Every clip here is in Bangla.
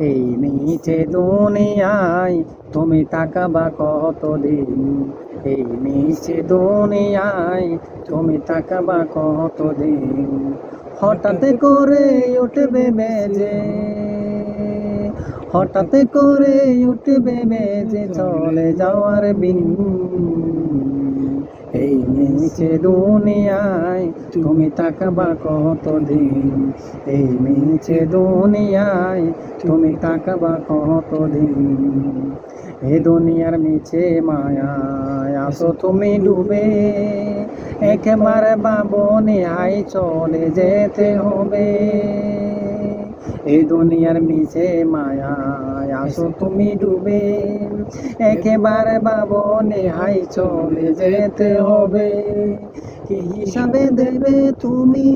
এই নিচে দুনিয়ায় তুমি তাকাবা কতদিন, এই নিচে দুনিয়ায় তুমি তাকাবা কতদিন। হঠাৎ করে উঠবে বেজে, হঠাৎ করে উঠবে বেজে চলে যাওয়ার বিন। এই নিচে দুনিয়ায় তুমি তাকাবা কতদিন, এই নিচে দুনিয়ায় তুমি তাকাবা কতদিন। এ দুনিয়ার নিচে মায়ায় আসো তুমি ডুবে, একেবারে বাবনে আই চলে যেতে হবে। এই দুনিয়ার নিচে মায়ায় আসো তুমি ডুবে, একেবারে বাবনে হাই চলে যেতে হবে। কি হিসাবে দেবে তুমি,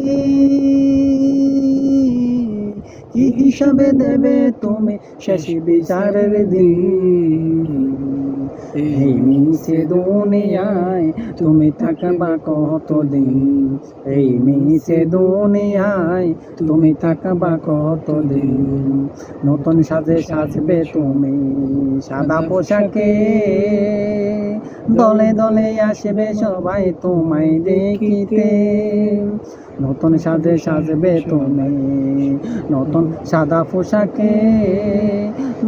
কি হিসাবে দেবে তুমি শেষ বিচারের দিন। এই নিচে দুনিয়ায় তুমি থাকবা কতদিন, এই নিচে দুনিয়ায় তুমি থাকবা কতদিন। নতুন সাজে সাজবে তুমি সাদা পোশাকে, দলে দলে আসবে সবাই তোমায় দেখিতে। নতুন সাজে সাজবে তুমি নতুন সাদা পোশাকে,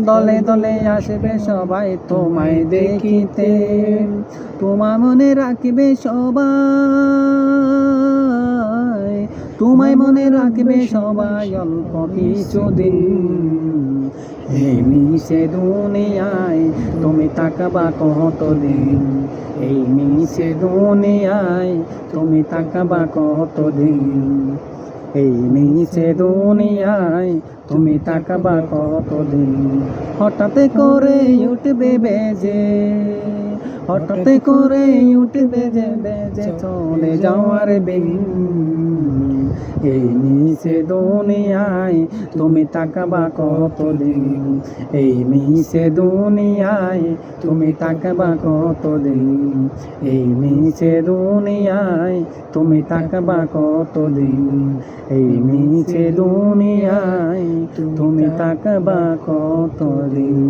দলে দলে আসবে সবাই তোমায় দেখিতে। তোমার মনে রাখবে সবাই, তোমায় মনে রাখবে সবাই অল্প কিছুদিন। এই নিচে দুনিয়ায় তুমি তাকাবা কতদিন, এই নিচে দুনিয়ায় তুমি তাকাবা কতদিন। এই নিচে দুনিয়ায় তুমি তাকাবা কতদিন। হঠাৎ করে উঠবে বেজে, হঠাৎ করে উঠবে যে বেজে চলে যাওয়ার বিন। এই নিচে দুনিয়ায় তুমি তাকাবা কতদিন, এই নিচে দুনিয়ায় তুমি তাকাবা কতদিন। এই নিচে দুনিয়ায় তুমি তাকাবা কতদিন, এই নিচে দুনিয়ায় তুমি তাকাবা কতদিন।